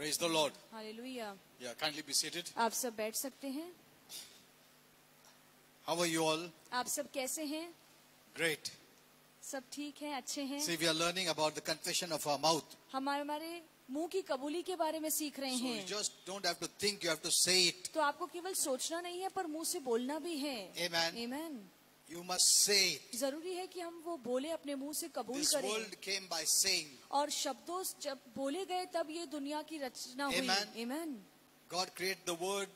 Praise the Lord. Hallelujah. Yeah, kindly be seated. आप सब बैठ सकते हैं। How are you all? आप सब कैसे हैं? Great. सब ठीक हैं, अच्छे हैं। See, we are learning about the confession of our mouth. हमारे मुंह की कबूली के बारे में सीख रहे So you हैं। just don't have to think, you have to say it. तो आपको केवल सोचना नहीं है, पर मुंह से बोलना भी है। Amen. Amen। You must say it. जरूरी है कि हम वो बोले, अपने मुंह से कबूल This करें। world came by saying. और शब्दों जब बोले गए तब ये दुनिया की रचना हुई। Amen. Amen। God created the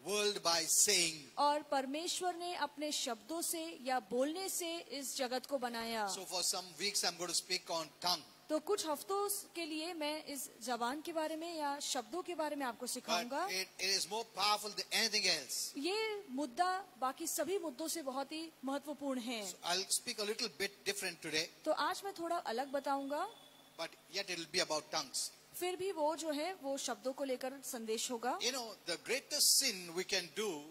world by saying. और परमेश्वर ने अपने शब्दों से या बोलने से इस जगत को बनाया। So for some weeks I'm going to speak on tongue. तो कुछ हफ्तों के लिए मैं इस जबान के बारे में या शब्दों के बारे में आपको But सिखाऊंगा। it is more powerful than anything else. ये मुद्दा बाकी सभी मुद्दों से बहुत ही महत्वपूर्ण है। So I'll speak a little bit different today, तो आज मैं थोड़ा अलग बताऊंगा, but yet it'll be about tongues. फिर भी वो जो है वो शब्दों को लेकर संदेश होगा। You know, the greatest sin we can do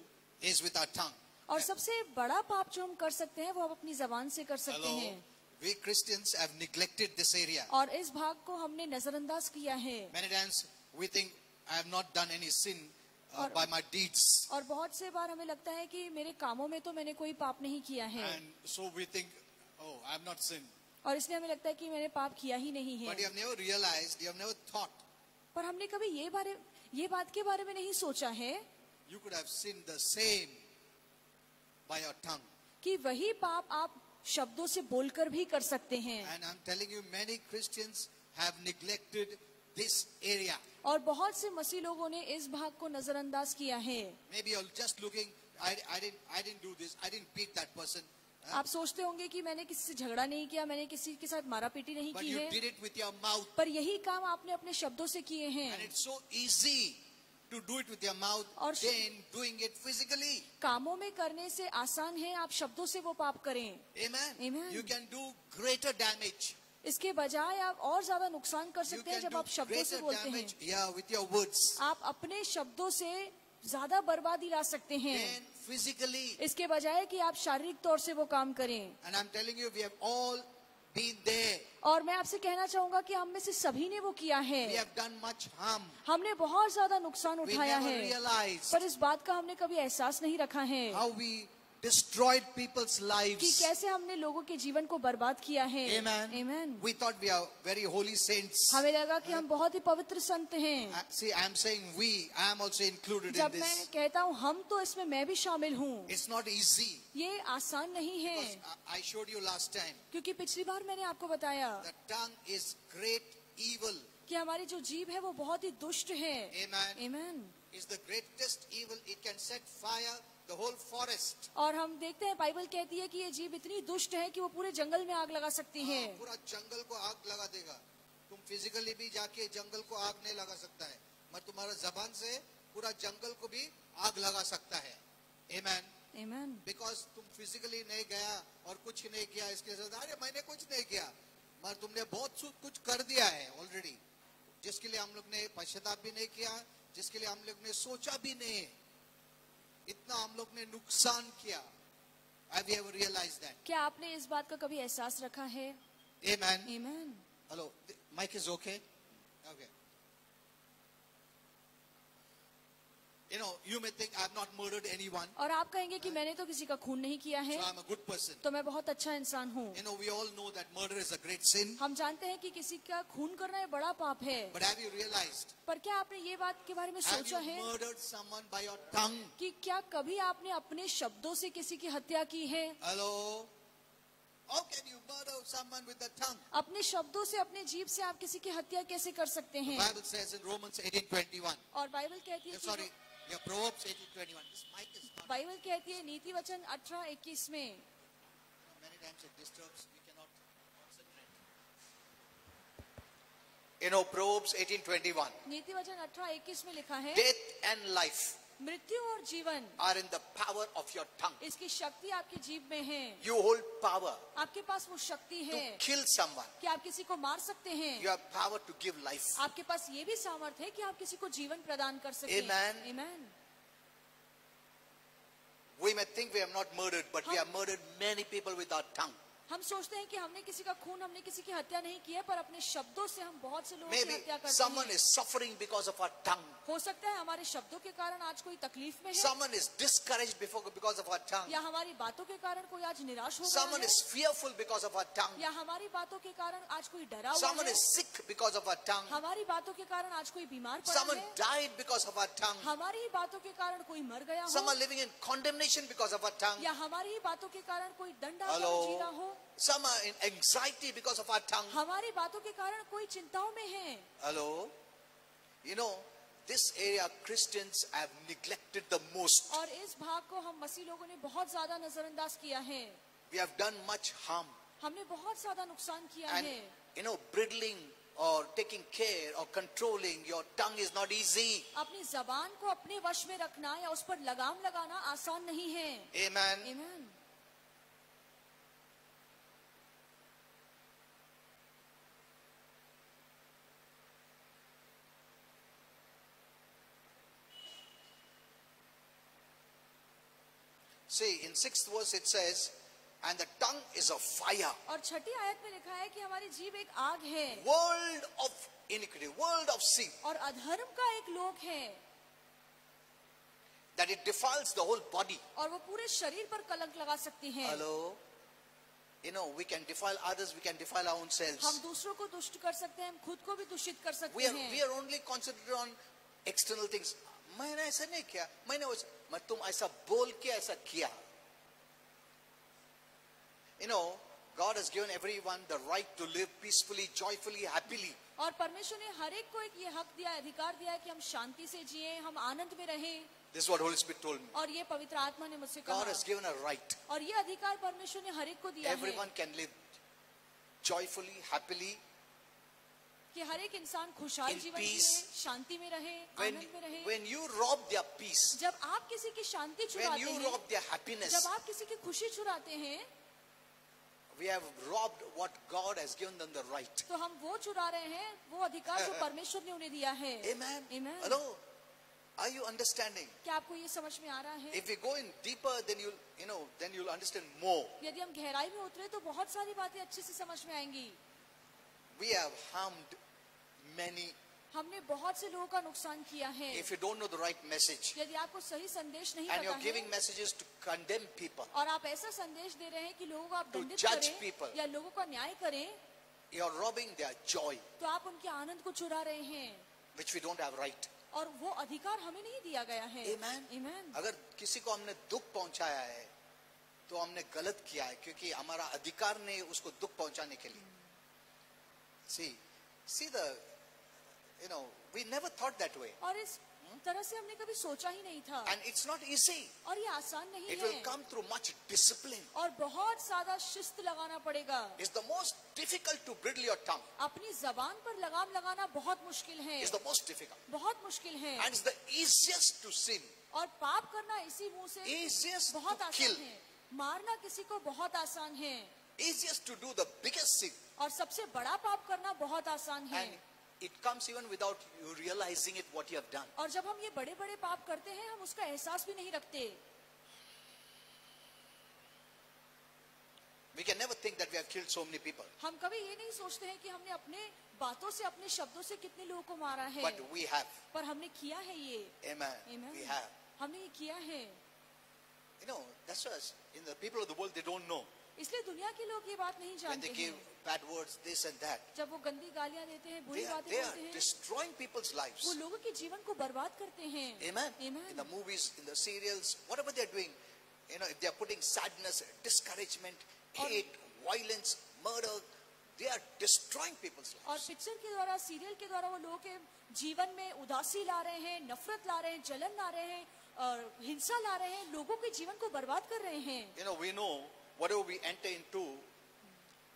is with our tongue. और सबसे बड़ा पाप जो हम कर सकते हैं वो हम अपनी जबान से कर सकते Hello. हैं। We Christians have neglected this area. और इस भाग को हमने नजरअंदाज किया है। Many times we think I have not done any sin और- by my deeds. और बहुत से बार हमें लगता है कि मेरे कामों में तो मैंने कोई पाप नहीं किया है, And so we think, oh, I have not sinned. और इसलिए हमें लगता है कि मैंने पाप किया ही नहीं है। But you have never realized, you have never thought पर हमने कभी ये बात के बारे में नहीं सोचा है you could have sinned the same by your tongue. कि वही पाप आप शब्दों से बोलकर भी कर सकते हैं। And I'm telling you, many Christians have neglected this area. और बहुत से मसीह लोगों ने इस भाग को नजरअंदाज किया है। Maybe you're just looking, I didn't do this, I didn't beat that person. आप सोचते होंगे कि मैंने किसी से झगड़ा नहीं किया, मैंने किसी के साथ मारापीटी नहीं But की you है, did it with your mouth. पर यही काम आपने अपने शब्दों से किए And हैं। it's so easy to do it with your mouth और- than doing it physically. कामों में करने से आसान है आप शब्दों से वो पाप करें। Amen. Amen. You can do greater damage. इसके बजाय आप और ज्यादा नुकसान कर You सकते हैं can जब do आप शब्दों से greater बोलते हैं। damage, yeah, with your words. आप अपने शब्दों से ज्यादा बर्बादी ला सकते हैं Then physically. इसके बजाय कि आप शारीरिक तौर से वो काम करें। And I'm telling you, we have all been there. और मैं आपसे कहना चाहूंगा कि हम में से सभी ने वो किया We है। have done much harm. हमने बहुत ज्यादा नुकसान We उठाया never है, realized पर इस बात का हमने कभी एहसास नहीं रखा है how we destroyed people's कि lives. कैसे हमने लोगों के जीवन को बर्बाद किया है। Amen. Amen। We thought we are very holy saints. हमें लगा कि हम बहुत ही पवित्र संत हैं। See, I'm saying we, I am also included in जब मैं this. कहता हूँ हम, तो इसमें मैं भी शामिल हूँ। It's not easy. ये आसान नहीं है, Because I showed you last time. क्योंकि पिछली बार मैंने आपको बताया The tongue is great evil. कि हमारी जो जीभ है वो बहुत ही दुष्ट है। Amen. Amen। It's the greatest evil. It can set fire the whole forest. और हम देखते हैं बाइबल कहती है कि ये जीभ इतनी दुष्ट है कि वो पूरे जंगल में आग लगा सकती है। पूरा जंगल को आग लगा देगा। तुम फिजिकली भी जाके जंगल को आग नहीं लगा सकता है, मगर तुम्हारा जबान से पूरा जंगल को भी आग लगा सकता है। Amen. Amen। Because तुम फिजिकली नहीं गया और कुछ नहीं किया, इसके साथ अरे मैंने कुछ नहीं किया, मगर तुमने बहुत कुछ कर दिया है ऑलरेडी, जिसके लिए हम लोग ने पश्चाताप भी नहीं किया, जिसके लिए हम लोग ने सोचा भी नहीं है। इतना हम लोग ने नुकसान किया। Have you ever realized that? क्या आपने इस बात का कभी एहसास रखा है? Amen. Amen। Hello, the mic is okay? Okay. You know, you may think I have not murdered anyone, और आप कहेंगे कि मैंने तो किसी का खून नहीं किया है, so I'm a good person. तो मैं बहुत अच्छा इंसान हूँ। You know, we all know that murder is a great sin. हम जानते हैं कि किसी का खून करना एक बड़ा पाप है, But have you realized? पर क्या आपने ये बात के बारे में Have सोचा you है murdered someone by your tongue? कि क्या कभी आपने अपने शब्दों से किसी की हत्या की है? Hello? How can you murder someone with the tongue? अपने शब्दों से, अपने जीभ से आप किसी की हत्या कैसे कर सकते The हैं? Bible says in Romans 18:21. और बाइबल कहती है Sorry, कि yeah, Proverbs 18:21. This mic is not. Bible कहती है नीति वचन 18:21 में, Many times it disturbs. We cannot concentrate. You know, Proverbs 18:21. नीति वचन 18:21 में लिखा है, Death and life मृत्यु और जीवन are in the power of your tongue. इसकी शक्ति आपकी जीभ में है। You hold power आपके पास वो शक्ति to है kill someone. कि आप किसी को मार सकते हैं। You have power to give life. आपके पास ये भी सामर्थ्य है कि आप किसी को जीवन प्रदान कर सकें। Amen. Amen। We may think we have not murdered, but we have murdered many people with our tongue. हम सोचते हैं कि हमने किसी का खून, हमने किसी की हत्या नहीं की है, पर अपने शब्दों से हम बहुत से लोगों की Maybe हत्या करते someone हैं। is suffering because of our tongue. हो सकता है हमारे शब्दों के कारण आज कोई तकलीफ में है, Someone is discouraged because of our tongue. या हमारी बातों के कारण कोई आज निराश हो Someone गया is fearful because of our tongue. है, या हमारी बातों के कारण आज कोई डरा हुआ Someone है, is sick because of our tongue. हमारी बातों के कारण आज कोई बीमार पड़ा Someone है, died because of our tongue. हमारी ही बातों के कारण कोई मर गया हो, Someone living in condemnation because of our tongue. या हमारी ही बातों के कारण कोई दंडात्मक Hello. जी रहा हो, Some are in anxiety because of our tongue. हमारी बातों के कारण कोई चिंताओं में है। Hello. You know, this area Christians have neglected the most. और इस भाग को हम मसीह लोगों ने बहुत ज्यादा नजरअंदाज किया है, We have done much harm. हमने बहुत ज्यादा नुकसान किया And, है। you know, bridling or taking care or controlling your tongue is not easy. अपनी जबान को अपने वश में रखना या उस पर लगाम लगाना आसान नहीं है। Amen. आमीन। See, in 6th verse it says, and the tongue is a fire, और छठी आयत में लिखा है कि हमारी जीभ एक आग है world of iniquity, world of sin, और अधर्म का एक लोक है, that it defiles the whole body. और वो पूरे शरीर पर कलंक लगा सकती है। Hello? You know, we can defile others, we can defile our own हम selves. दूसरों को दुष्ट कर सकते हैं, हम खुद को भी दूषित कर सकते We हैं। are only concentrated on external things. मैंने ऐसा नहीं किया, मैं तुम ऐसा बोल के ऐसा किया. You know, God has given everyone the right to live peacefully, joyfully, happily. और परमेश्वर ने हर एक को एक ये हक दिया है, अधिकार दिया है कि हम शांति से जिए, हम आनंद में रहें। This is what Holy Spirit told me. और ये पवित्र आत्मा ने मुझसे God कहा, has given a right. और ये अधिकार परमेश्वर ने हर एक को दिया है Everyone can live joyfully, happily. कि हर एक इंसान खुशहाल In जीवन peace. जिए, शांति में रहे, When, आनंद में रहे। when you rob their peace, जब आप किसी की शांति when चुराते you हैं, rob their happiness, जब आप किसी की खुशी चुराते हैं, we have robbed what God has given them the right. तो हम वो चुरा रहे हैं, वो अधिकार जो परमेश्वर ने उन्हें दिया है। Amen. Amen. Hello? Are you understanding? क्या आपको ये समझ में आ रहा है? If we go in deeper, then you'll understand more. यदि हम गहराई में उतरे तो बहुत सारी बातें अच्छे से समझ में आएंगी। We have harmed many. हमने बहुत से लोगों का नुकसान किया है। If you don't know the right message, यदि आपको सही संदेश नहीं and पता you're giving है messages to condemn people, और आप ऐसा संदेश दे रहे हैं कि लोगों को आप To दंडित judge करें people. या लोगों का न्याय करें, you're robbing their joy, तो आप उनके आनंद को चुरा रहे हैं, which we don't have right. और वो अधिकार हमें नहीं दिया गया है। Amen. Amen. अगर किसी को हमने दुख पहुंचाया है, तो हमने गलत किया है, क्योंकि हमारा अधिकार नहीं उसको दुख पहुंचाने के लिए. See we never thought that way. और इस तरह से हमने कभी सोचा ही नहीं था, And it's not easy. और ये आसान नहीं It है, will come through much discipline. और बहुत ज्यादा शिस्त लगाना पड़ेगा। It's the most difficult to bridle your tongue. अपनी जबान पर लगाम लगाना बहुत मुश्किल है, It's the most difficult. बहुत मुश्किल है, And it's the easiest to sin. और पाप करना इसी मुंह से Easiest बहुत to आसान kill. है। मारना किसी को बहुत आसान है, Easiest to do the biggest sin. और सबसे बड़ा पाप करना बहुत आसान है। And it comes even without you realizing it what you have done. और जब हम ये बड़े बड़े पाप करते हैं, हम उसका एहसास भी नहीं रखते। We can never think that we have killed so many people. हम कभी ये नहीं सोचते हैं कि हमने अपने बातों से, अपने शब्दों से कितने लोगों को मारा है, But we have. पर हमने किया है ये। Amen. Amen. We have. हमने ये किया है। That's why the people of the world, they don't know. इसलिए दुनिया के लोग ये बात नहीं When जानते they give हैं। bad words, this and that, जब वो गंदी गालियां देते हैं, बुरी बातें they are बोलते हैं, destroying people's वो lives. लोगों के जीवन को बर्बाद करते हैं। Amen. Amen. In the movies, in the serials, whatever they're doing, if they're putting sadness, discouragement, hate, violence, murder, they are destroying people's और lives. पिक्चर के द्वारा, सीरियल के द्वारा वो लोगों के जीवन में उदासी ला रहे हैं, नफरत ला रहे हैं, जलन ला रहे हैं, और हिंसा ला रहे हैं, लोगों के जीवन को बर्बाद कर रहे हैं। We know whatever we enter into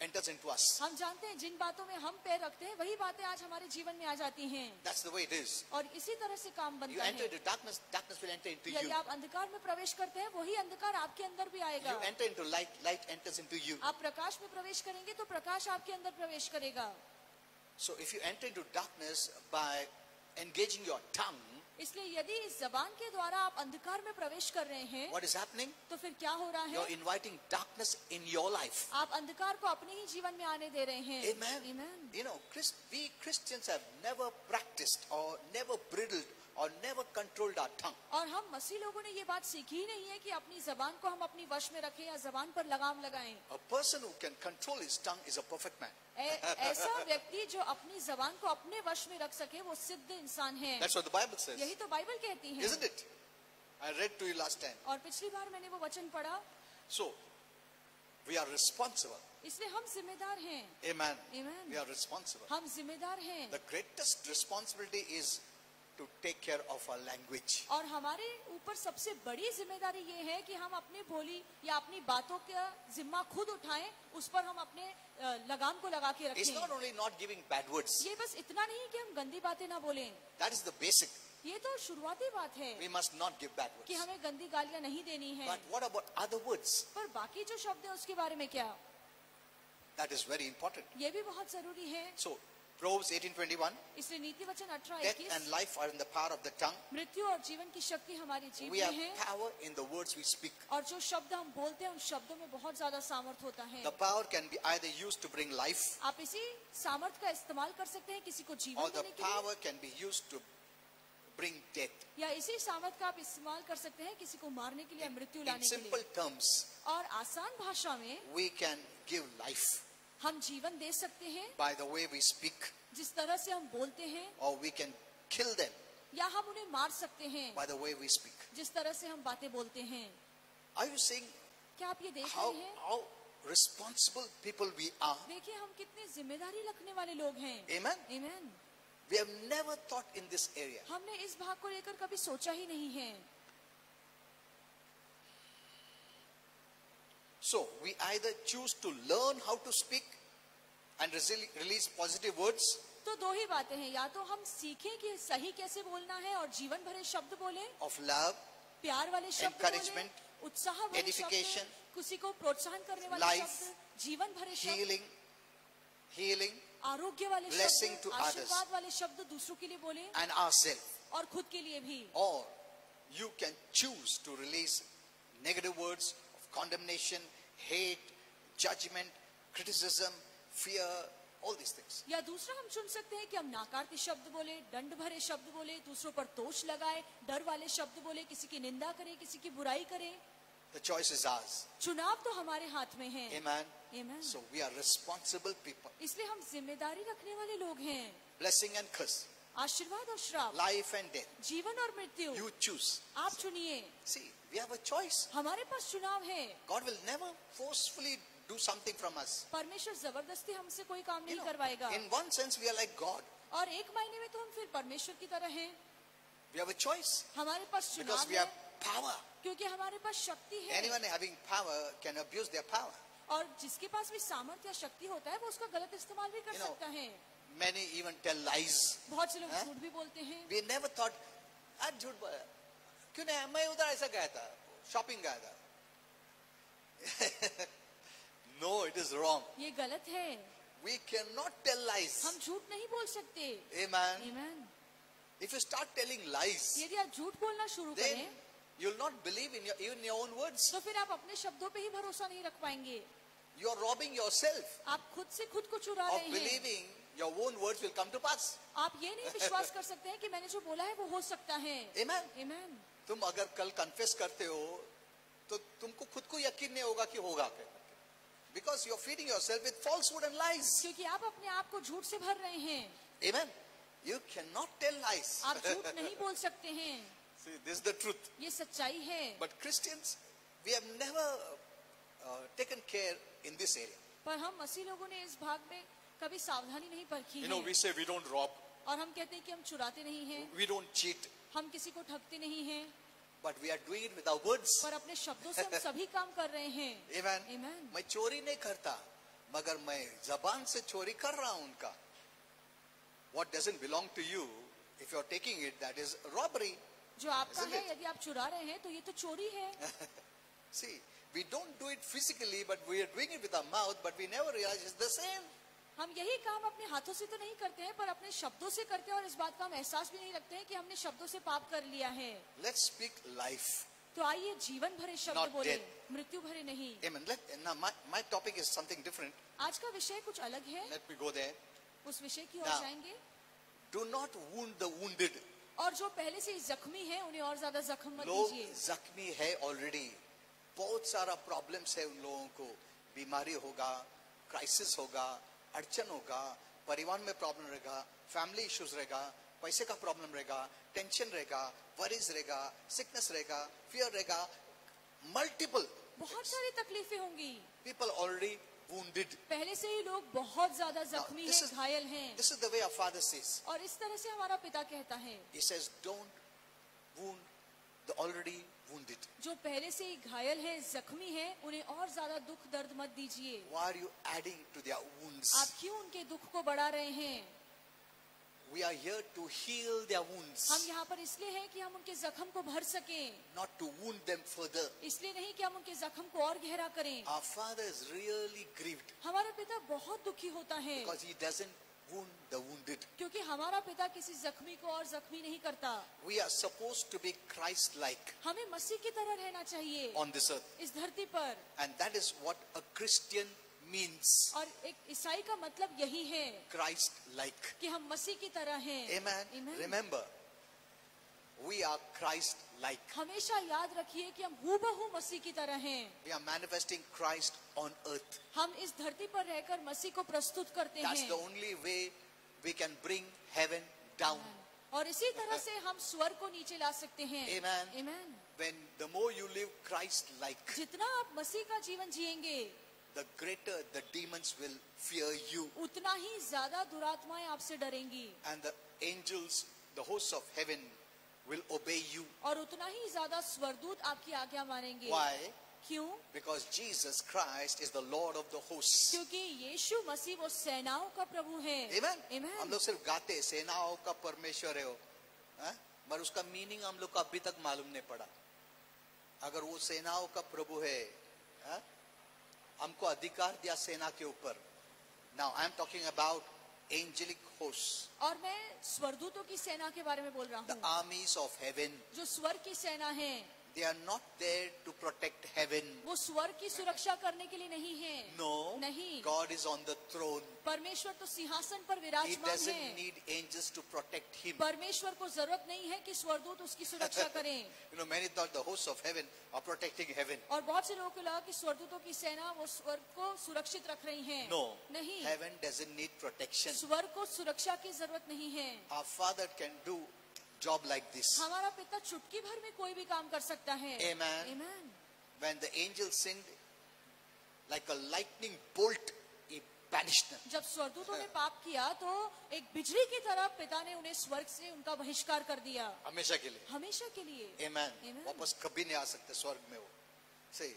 enters into us. हम जानते हैं जिन बातों में हम पैर रखते हैं, वही बातें आज हमारे जीवन में आ जाती हैं, That's the way it is. और इसी तरह से काम You बनता enter है। into darkness, darkness will enter into यदि you. आप अंधकार में प्रवेश करते हैं, वही अंधकार आपके अंदर भी आएगा। You enter into light, light enters into you. आप प्रकाश में प्रवेश करेंगे तो प्रकाश आपके अंदर प्रवेश करेगा। So if you enter into darkness by engaging your tongue, इसलिए यदि इस जबान के द्वारा आप अंधकार में प्रवेश कर रहे हैं, what is happening? तो फिर क्या हो रहा You're है? inviting darkness in your life. आप अंधकार को अपने ही जीवन में आने दे रहे हैं. Amen. Amen. You know, we Christians have never practiced or never bridled or never controlled our tongue. और हम मसीह लोगों ने ये बात सीखी ही नहीं है कि अपनी जबान को हम अपनी वश में रखें या जबान पर लगाम लगाएं. A person who can control his tongue is a perfect man. ऐसा व्यक्ति जो अपनी जबान को अपने वश में रख सके वो सिद्ध इंसान है. That's what the Bible says. यही तो बाइबल कहती है. Isn't it? I read to you last time. और पिछली बार मैंने वो वचन पढ़ा. So, we are responsible. इसलिए हम जिम्मेदार हैं. Amen. Amen. We are responsible. हम जिम्मेदार हैं. The greatest responsibility is to take care of our language. और हमारे ऊपर सबसे बड़ी जिम्मेदारी ये है कि हम अपनी बोली या अपनी बातों का जिम्मा खुद उठाएं, उस पर हम अपने लगाम को लगा के It's not रखें. only not giving bad words. ये बस इतना नहीं कि हम गंदी बातें ना बोलें. That is the basic. ये तो शुरुआती बात है We must not give bad कि words. हमें गंदी गालियां नहीं देनी है. But what about other words? पर बाकी जो शब्द है उसके बारे में क्या? That is very important. ये भी बहुत जरूरी है. So, Proverbs 18:21, इसलिए नीति वचन death and 18:21, life are in the power of the tongue. मृत्यु और जीवन की शक्ति हमारी जीभ We में have है. power in the words we speak. और जो शब्द हम बोलते हैं उन शब्दों में बहुत ज्यादा सामर्थ होता है. The power can be either used to bring life, आप इसी सामर्थ का इस्तेमाल कर सकते हैं किसी को or जीवन the देने के लिए, power can be used to bring death. या इसी सामर्थ का आप इस्तेमाल कर सकते हैं किसी को मारने के लिए या मृत्यु In लाने के simple लिए. terms, और आसान भाषा में we can give life हम जीवन दे सकते हैं by the way we speak, जिस तरह से हम बोलते हैं, or we can kill them या हम उन्हें मार सकते हैं by the way we speak. जिस तरह से हम बातें बोलते हैं. Are you seeing क्या आप ये देख how, रहे हैं? how responsible people we are? देखिए हम कितने जिम्मेदारी रखने वाले लोग हैं. Amen? Amen. We have never thought in this area. हमने इस भाग को लेकर कभी सोचा ही नहीं है. So, we either choose to learn how to speak and release positive words, तो दो ही बातें हैं, या तो हम सीखें कि सही कैसे बोलना है और जीवन भरे शब्द बोलें, of love, प्यार वाले शब्द बोलें, encouragement, उत्साह भरे edification, शब्द, किसी को प्रोत्साहन करने वाले life, शब्द, जीवन भरे शब्द, healing, आरोग्य वाले blessing शब्द, to others. आशीर्वाद वाले शब्द दूसरों के लिए बोलें and ourselves. और खुद के लिए भी. Or you can choose to release negative words of condemnation, hate, judgment, criticism, fear, all these things. या दूसरा हम चुन सकते हैं कि हम नाकारती शब्द बोले, दंड भरे शब्द बोले, दूसरों पर दोष लगाए, डर वाले शब्द बोले, किसी की निंदा करें, किसी की बुराई करें. The choice is ours. चुनाव तो हमारे हाथ में है. Amen. Amen. So we are responsible people. इसलिए हम जिम्मेदारी रखने वाले लोग हैं. Blessing and curse, आशीर्वाद और श्राप, life and death. जीवन और मृत्यु, You choose. आप चुनिए. See, we have a choice. हमारे पास चुनाव है. God will never forcefully do something from us. परमेश्वर जबरदस्ती हमसे कोई काम You नहीं know, करवाएगा. in one sense, we are like God. और एक मायने में तो हम फिर परमेश्वर की तरह हैं. We have a choice हमारे पास because चुनाव we है have power. क्योंकि हमारे पास शक्ति है. Anyone having power can abuse their power. और जिसके पास भी सामर्थ्य या शक्ति होता है वो उसका गलत इस्तेमाल भी कर You know, सकता है. Many even tell lies. बहुत से लोग हाँ? झूठ भी बोलते हैं. We never thought, आज झूठ बोला क्यों नहीं, मैं उधर ऐसा गया था, शॉपिंग गया था. No, it is wrong. ये गलत है. We cannot tell lies. हम झूठ नहीं बोल सकते. Amen. Amen. If you start telling lies, यदि आप झूठ बोलना शुरू then करें you'll not believe in even your own words. तो फिर आप अपने शब्दों पे ही भरोसा नहीं रख पाएंगे. You're robbing yourself आप खुद से खुद को चुरा of रहे हैं. believing your own words will come to pass. आप ये नहीं विश्वास कर सकते हैं कि मैंने जो बोला है वो हो सकता है. Amen. Amen. तुम अगर कल कन्फेस करते हो तो तुमको खुद को यकीन नहीं होगा कि होगा क्या, because you're feeding yourself with falsehood and lies. क्योंकि आप अपने आप को झूठ से भर रहे हैं. Amen. You cannot tell lies. आप झूठ नहीं बोल सकते हैं. See, this is the truth. ये सच्चाई है. But Christians, we have never taken care in this area. पर हम मसीह लोगों ने इस भाग में कभी सावधानी नहीं परखी You know, है. we say we don't rob, और हम कहते हैं कि हम चुराते नहीं हैं, we don't cheat, हम किसी को ठगते नहीं हैं, but we are doing it with our words. पर अपने शब्दों से हम सभी काम कर रहे हैं. Amen. Amen. मैं चोरी नहीं करता, मगर मैं जबान से चोरी कर रहा हूं उनका. What doesn't belong to you, if you're taking it, that is robbery. जो आपका Isn't है it? यदि आप चुरा रहे हैं तो ये तो चोरी है. See, we don't do it physically, but we are doing it with our mouth, but we never realize it's the same. हम यही काम अपने हाथों से तो नहीं करते हैं, पर अपने शब्दों से करते हैं, और इस बात का हम एहसास भी नहीं रखते हैं कि हमने शब्दों से पाप कर लिया है। Let's speak life. तो आइए जीवन भरे शब्द Not बोले, death. मृत्यु भरे नहीं। Amen. Now my topic is something different. आज का विषय कुछ अलग है, Let me go there. उस विषय की ओर Now. जाएंगे। Do not wound the wounded. और जो पहले से ही जख्मी है उन्हें और ज्यादा जख्म मत लोग दीजिए। जख्मी है ऑलरेडी, बहुत सारा प्रॉब्लम्स है उन लोगों को, बीमारी होगा, क्राइसिस होगा, अड़चन होगा, परिवार में प्रॉब्लम रहेगा, फैमिली इश्यूज रहेगा, पैसे का प्रॉब्लम रहेगा, टेंशन रहेगा, वरीज रहेगा, सिकनेस रहेगा, फियर रहेगा, मल्टीपल बहुत सारी तकलीफें होंगी। People already wounded. पहले से ही लोग बहुत ज्यादा जख्मी this हैं, is- घायल हैं। This is the way our Father says. और इस तरह से हमारा पिता कहता है, He says, don't wound the already wounded. जो पहले से ही घायल है, जख्मी है, उन्हें और ज्यादा दुख दर्द मत दीजिए। Why are you adding to their wounds? आप क्यों उनके दुख को बढ़ा रहे हैं? We are here to heal their wounds, हम यहाँ पर इसलिए हैं कि हम उनके जख्म को भर सकें, not to wound them further. इसलिए नहीं कि हम उनके जख्म को और गहरा करें। Our Father is really grieved हमारा पिता बहुत दुखी होता है, because He doesn't wound the wounded. क्योंकि हमारा पिता किसी जख्मी को और जख्मी नहीं करता। We are supposed to be Christ-like हमें मसीह की तरह रहना चाहिए on this earth, इस धरती पर, and that is what a Christian means. और एक ईसाई का मतलब यही है Christ-like. कि हम मसीह की तरह हैं। Amen. Amen. Remember, we are Christ-like. हमेशा याद रखिए कि हम हूबहू मसीह की तरह हैं। We are manifesting Christ on earth. हम इस धरती पर रहकर मसीह को प्रस्तुत करते That's हैं, the only way we can bring heaven down. और इसी तरह से हम स्वर्ग को नीचे ला सकते हैं। Amen. Amen. When the more you live Christ-like, जितना आप मसीह का जीवन जिएंगे, the greater the demons will fear you. उतना ही ज्यादा दुरात्माएं आपसे डरेंगी, And the angels, the hosts of heaven, will obey you. और उतना ही ज्यादा स्वर्गदूत आपकी आज्ञा मानेंगे। Why? क्यों? Because Jesus Christ is the Lord of the hosts. क्योंकि यीशु मसीह वो सेनाओं का प्रभु है। Amen. Amen. हम लोग सिर्फ गाते हैं, सेनाओं का परमेश्वर है वो, हाँ? मगर उसका मीनिंग हम लोग को अभी तक मालूम नहीं पड़ा। अगर वो सेनाओं का प्रभु है, हाँ? हमको अधिकार दिया सेना के ऊपर। Now I am talking about angelic hosts, और मैं स्वर्गदूतों की सेना के बारे में बोल रहा the हूँ, armies of heaven. जो स्वर्ग की सेना है। They are not there to protect heaven. वो स्वर्ग की सुरक्षा करने के लिए नहीं है। No, नहीं। God is on the throne. परमेश्वर तो सिंहासन पर He विराजमान doesn't है। need angels to protect him. परमेश्वर को जरूरत नहीं है कि स्वर्गदूत उसकी सुरक्षा करें। You know, many thought the hosts of heaven are protecting heaven. और बहुत से लोगों को लगा कि स्वर्गदूतों की सेना वो स्वर्ग को सुरक्षित रख रही है। No, नहीं, heaven doesn't need protection. स्वर्ग को सुरक्षा की जरूरत नहीं है। Our Father can do job like this. हमारा पिता चुटकी भर में कोई भी काम कर सकता है। Amen. Amen. When the angel sinned, like a lightning bolt, he banished them. जब स्वर्गदूतों ने पाप किया तो एक बिजली की तरह पिता ने उन्हें स्वर्ग से उनका बहिष्कार कर दिया, हमेशा के लिए. हमेशा के लिए। Amen. Amen. वापस कभी नहीं आ सकते स्वर्ग में वो. Say,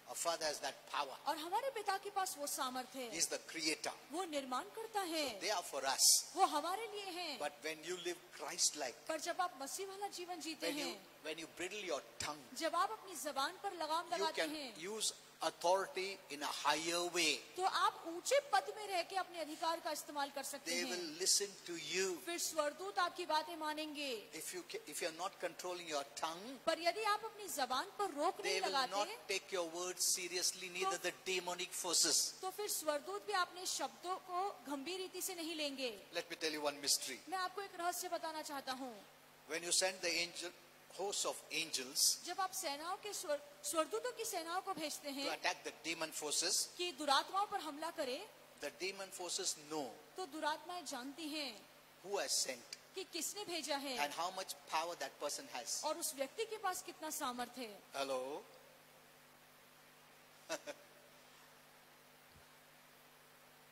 our Father has that power. और हमारे पिता के पास वो सामर्थ्य He है, is the creator. वो निर्माण करता है, They are for us. वो हमारे लिए है। But when you live Christ-like, पर जब आप मसीह वाला जीवन जीते हैं, when you bridle your tongue, जब आप अपनी जबान पर लगाम you लगाते can हैं, use authority in a higher way. तो आप ऊंचे पद में रह के अपने अधिकार का इस्तेमाल कर सकते They हैं। will listen to you. फिर स्वर्गदूत आपकी बातें मानेंगे। If you are not controlling your tongue, पर यदि आप अपनी जबान पर रोक they नहीं will not लगाते, take your words seriously, neither the demonic forces. तो फिर स्वर्गदूत भी अपने शब्दों को गंभीर रीति से नहीं लेंगे। Let me tell you one mystery. मैं आपको एक रहस्य बताना चाहता हूँ। When you send the host of angels जब आप सेनाओं के स्वर्गदूतों की सेनाओं को भेजते to हैं attack the demon forces, कि दुरात्माओं पर हमला करे, the demon forces know तो दुरात्माएं जानती हैं who has sent कि किसने भेजा है and how much power that person has. और उस व्यक्ति के पास कितना सामर्थ्य है। Hello?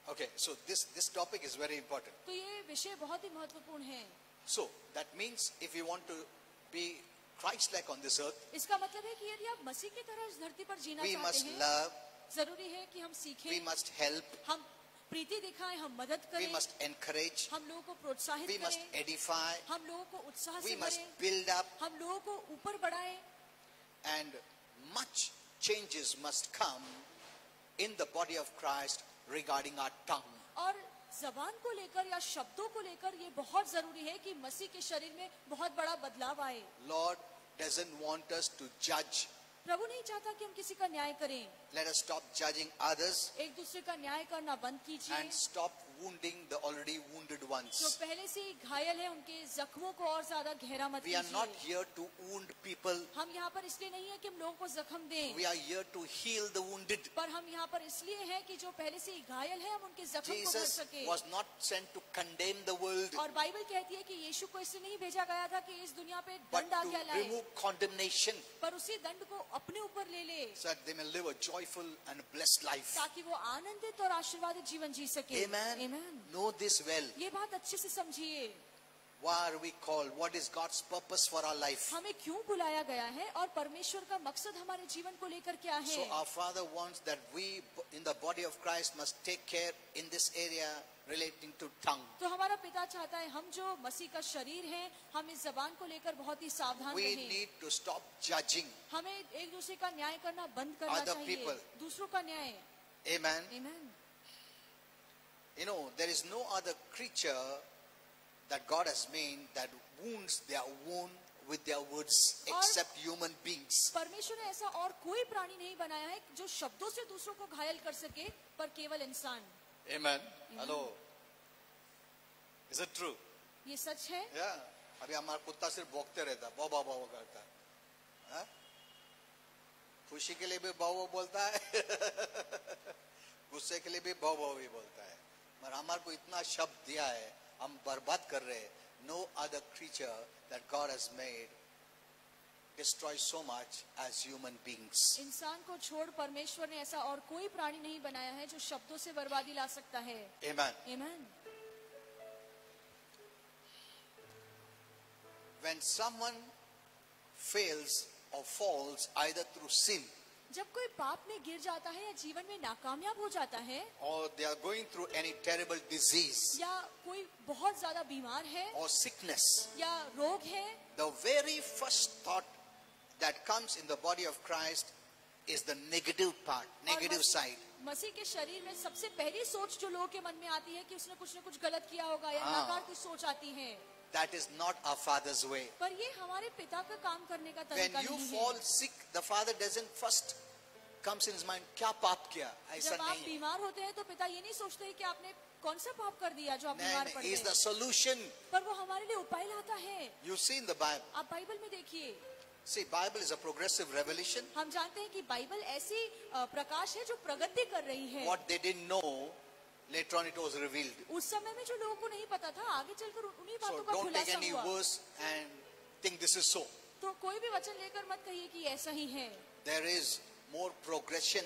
Okay, so this topic is very important. तो ये विषय बहुत ही महत्वपूर्ण है। So that means if you want to be Christ-like on this earth, इसका मतलब है कि यदि आप मसीह की तरह इस धरती पर जीना we चाहते must हैं, love, जरूरी है कि हम we सीखें, must help, हम प्रीति दिखाएं, हम मदद we करें, must encourage, हम लोगों को प्रोत्साहित we must करें, edify, हम लोगों को उत्साह we से must भरें, build up, हम लोगों को ऊपर बढ़ाएं, and much changes must come in the body of Christ regarding our tongue. और जबान को लेकर या शब्दों को लेकर ये बहुत जरूरी है कि मसीह के शरीर में बहुत बड़ा बदलाव आए। Lord doesn't want us to judge. प्रभु नहीं चाहता कि हम किसी का न्याय करें। Let us stop judging others एक दूसरे का न्याय करना बंद कीजिए। and stop wounding the already wounded जो ones. पहले से ही घायल है उनके जख्मों को और ज्यादा गहरा मत We are not कीजिए। here to wound people. हम यहाँ पर इसलिए नहीं है कि हम लोगों को जख्म दें, We are here to heal the wounded. पर हम यहाँ पर इसलिए हैं कि जो पहले से ही घायल है हम उनके जख्म को भर Jesus सके। was not sent to condemn the world, और बाइबल कहती है कि यीशु को इसलिए नहीं भेजा गया था कि इस दुनिया पे but दंड आज्ञा to लाए, remove condemnation पर उसी दंड को अपने ऊपर ले ले so that they may live a joyful and blessed life. ताकि वो आनंदित और आशीर्वादित जीवन जी सके। Amen. Amen। Know this well. ये बात अच्छे से समझिए। Why are we called? What is God's purpose for our life? हमें क्यों बुलाया गया है और परमेश्वर का मकसद हमारे जीवन को लेकर क्या है। So our Father wants that we in the body of Christ must take care in this area relating to tongue. तो हमारा पिता चाहता है हम जो मसीह का शरीर है हम इस जबान को लेकर बहुत ही सावधान We रहें। need to stop judging. हमें एक दूसरे का न्याय करना बंद करना Other चाहिए, people. दूसरों का न्याय। Amen. Amen। You know, there is no other creature that God has made that wounds their wound with their words except human beings. परमेश्वर ने ऐसा और कोई प्राणी नहीं बनाया है जो शब्दों से दूसरों को घायल कर सके, पर केवल इंसान। Amen. Hello. Is it true? ये सच है। Yeah. अभी हमारा कुत्ता सिर्फ भौंकते रहता, बौ बौ बौ करता है। हाँ? खुशी के लिए भी बौ बौ बोलता है, गुस्से के लिए भी बौ बौ भी बोलता है। मगर हमारे को इतना शब्द दिया है, हम बर्बाद कर रहे हैं। No other creature that God has made destroys so much as human beings. इंसान को छोड़ परमेश्वर ने ऐसा और कोई प्राणी नहीं बनाया है जो शब्दों से बर्बादी ला सकता है। Amen. Amen। When someone fails or falls either through sin जब कोई पाप में गिर जाता है या जीवन में नाकामयाब हो जाता है or they are going through any terrible disease या कोई बहुत ज्यादा बीमार है or sickness, या रोग है, the very first thought that comes in the body of Christ is the negative part, negative side. मसीह के शरीर में सबसे पहली सोच जो लोगों के मन में आती है कि उसने कुछ न कुछ गलत किया होगा या हाँ। नाकार कुछ सोच आती है। That is not our Father's way. पर ये हमारे पिता का काम करने का When तरीका you नहीं fall है। sick, the Father doesn't first comes in his mind, क्या पाप किया? ऐसा जब आप नहीं है। बीमार होते हैं तो पिता ये नहीं सोचते कि आपने कौन सा पाप कर दिया जो आप बीमार नहीं, पड़ he is the गए, solution. पर वो हमारे लिए उपाय लाता है। You see in the Bible. आप बाइबल में देखिए, See, Bible is a progressive revelation. हम जानते हैं कि बाइबल ऐसी प्रकाश है जो प्रगति कर रही है। What they didn't know, later on it was revealed. उस समय में जो लोगों को नहीं पता था आगे चलकर उन्हीं So बातों का don't take खुलासा any हुआ। verse and think this is so. तो कोई भी वचन लेकर मत कहिए कि ऐसा ही है। There is more progression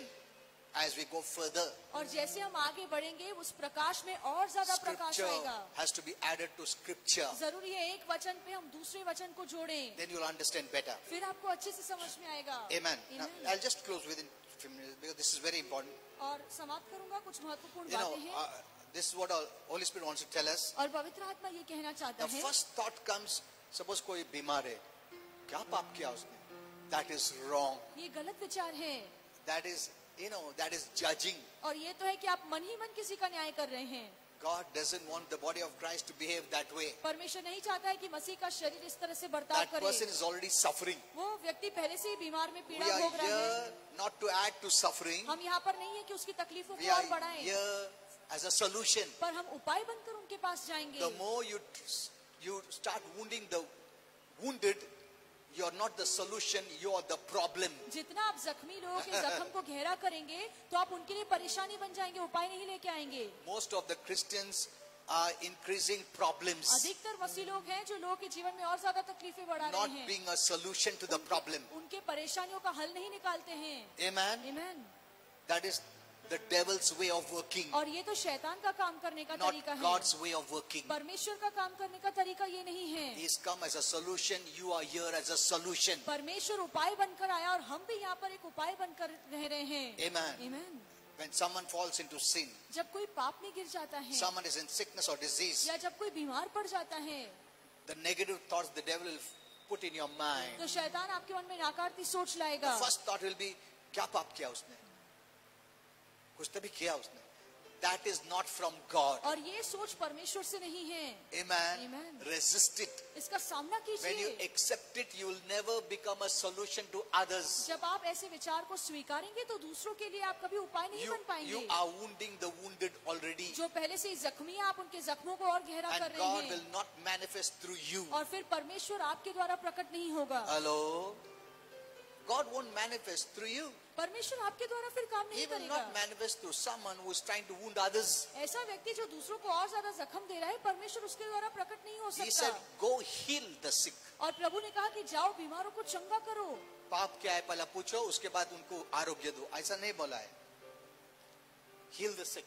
as we go further. और जैसे हम आगे बढ़ेंगे उस प्रकाश में और ज्यादा प्रकाश Scripture आएगा। has to be added to scripture. जरूरी है एक वचन पे हम दूसरे वचन को जोड़ें, Then you'll understand better. फिर आपको अच्छे से समझ में आएगा। Amen. Now, Amen। I'll just close within a few minutes because this is very important. और समाप्त करूंगा, कुछ महत्वपूर्ण You know, बातें हैं this is what our Holy Spirit wants to tell us. और पवित्र आत्मा ये कहना चाहता The है। first thought comes, suppose कोई बीमार है, क्या पाप किया उसने? That is wrong. ये गलत विचार है That is, that is judging. और ये तो है कि आप मन ही मन किसी का न्याय कर रहे हैं। God doesn't want the body of Christ to behave that way. परमेश्वर नहीं चाहता है कि मसीह का शरीर इस तरह से बर्ताव That करे। person is already suffering. वो व्यक्ति पहले से ही बीमार में We पीड़ा are भोग रहा है। here not to add to suffering. हम यहाँ पर नहीं है कि उसकी तकलीफों We को are और बढ़ाएं, here as a solution. पर हम उपाय बनकर उनके पास जाएंगे। The more you start wounding the wounded, you are not the solution, you are the problem. जितना आप जख्मी लोगों के जख्म को गहरा करेंगे तो आप उनके लिए परेशानी बन जाएंगे, उपाय नहीं लेके आएंगे। Most of the Christians are increasing problems, अधिकतर मसीह लोग हैं जो लोगों के जीवन में और ज्यादा तकलीफें बढ़ा रहे not हैं, being a solution to the problem. उनके परेशानियों का हल नहीं निकालते हैं। Amen. Amen। That is the devil's way of working, और ये तो शैतान का काम करने का not तरीका है, God's way of working. परमेश्वर का काम करने का तरीका ये नहीं है। He's come as a solution, you are here as a solution. परमेश्वर उपाय बनकर आया और हम भी यहाँ पर एक उपाय बनकर रह रहे हैं। Amen. Amen। When someone falls into sin, जब कोई पाप में गिर जाता है someone is in sickness or disease, या जब कोई बीमार पड़ जाता है the negative thoughts the devil will put in your mind. तो शैतान आपके मन में नाकारती सोच The लाएगा। first thought will be, क्या पाप किया उसने? कुछ तो भी किया उसने. that is not from God. और ये सोच परमेश्वर से नहीं है. Amen. Amen. Resist it. इसका सामना When you कीजिए. accept it, you will never become a solution to others. जब आप ऐसे विचार को स्वीकारेंगे तो दूसरों के लिए आप कभी उपाय नहीं बन You पाएंगे. are wounding the wounded already. जो पहले से ही जख्मी है, आप उनके जख्मों को और गहरा कर And रहे God हैं. will not manifest through you. और फिर परमेश्वर आपके द्वारा प्रकट नहीं होगा. Hello? God won't manifest through you. परमेश्वर आपके द्वारा फिर काम He नहीं will करेगा. not manifest through someone who is trying to wound others. ऐसा व्यक्ति जो दूसरों को और ज्यादा जख्म दे रहा है, परमेश्वर उसके द्वारा प्रकट नहीं हो He सकता. said, go heal the sick. और प्रभु ने कहा कि जाओ बीमारों को चंगा करो. पाप क्या है पहला पूछो, उसके बाद उनको आरोग्य दो. ऐसा नहीं बोला है. Heal the sick.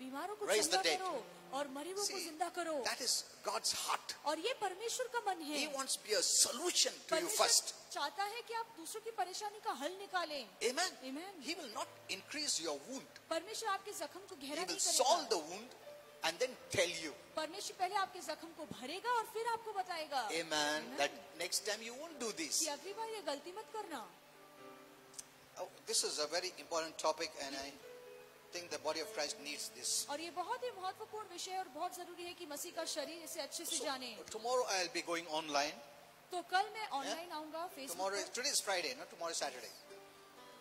बीमारों को Raise the चंगा dead. करो और मरीजों को See, जिंदा करो. that is God's heart. और ये परमेश्वर का मन है. He wants to be a solution to you परमेश्वर first. चाहता है कि आप दूसरों की परेशानी का हल निकालें. Amen. Amen. He will not increase your wound. परमेश्वर आपके जख्म को He गहरा will नहीं solve करेगा. the wound and then tell you. परमेश्वर पहले आपके जख्म को भरेगा और फिर आपको बताएगा. Amen. Amen. That next time you won't do this. कि अगली बार ये गलती मत करना. Oh, this is a very important topic and I think the body of Christ needs this. और ये बहुत ही महत्वपूर्ण विषय है और बहुत जरूरी है कि मसीह का शरीर इसे अच्छे से So, जाने. tomorrow I'll be going online. तो कल मैं ऑनलाइन आऊंगा फेसबुक Tomorrow, पर. today is Friday, not tomorrow is Saturday.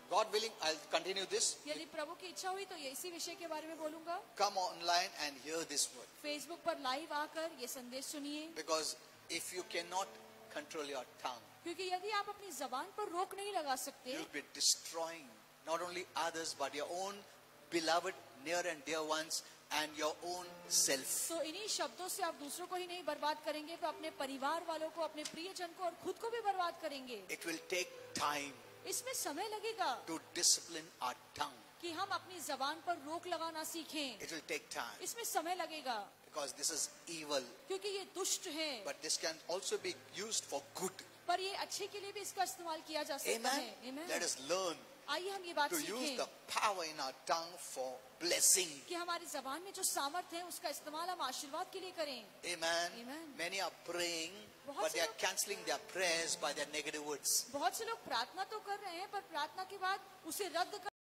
God willing, I'll continue this. यदि प्रभु की इच्छा हुई तो ये इसी विषय के बारे में बोलूंगा. Come online and hear this word. Facebook पर लाइव आकर ये संदेश सुनिए. Because if you cannot control your tongue, क्योंकि यदि आप अपनी जबान पर रोक नहीं लगा सकते, you'll be destroying not only others but your own beloved, near and dear ones and your own self. तो इन्हीं शब्दों से आप दूसरों को ही नहीं बर्बाद करेंगे तो अपने परिवार वालों को, अपने प्रियजन को और खुद को भी बर्बाद करेंगे. It will take time इसमें समय लगेगा to discipline our tongue. कि हम अपनी जबान पर रोक लगाना सीखें. It will take time इसमें समय लगेगा because this is evil, क्योंकि ये दुष्ट है. but this can also be used for good. पर ये अच्छे के लिए भी इसका इस्तेमाल किया जा सकता Amen. है. Amen. Let us learn आइए हम ये बात to use सीखें the power in our tongue for blessing. कि हमारी जबान में जो सामर्थ्य है उसका इस्तेमाल हम आशीर्वाद के लिए करें. Amen. Amen. Many are praying, बहुत but से they are लोग- cancelling their prayers by their negative words. बहुत से लोग प्रार्थना तो कर रहे हैं पर प्रार्थना के बाद उसे रद्द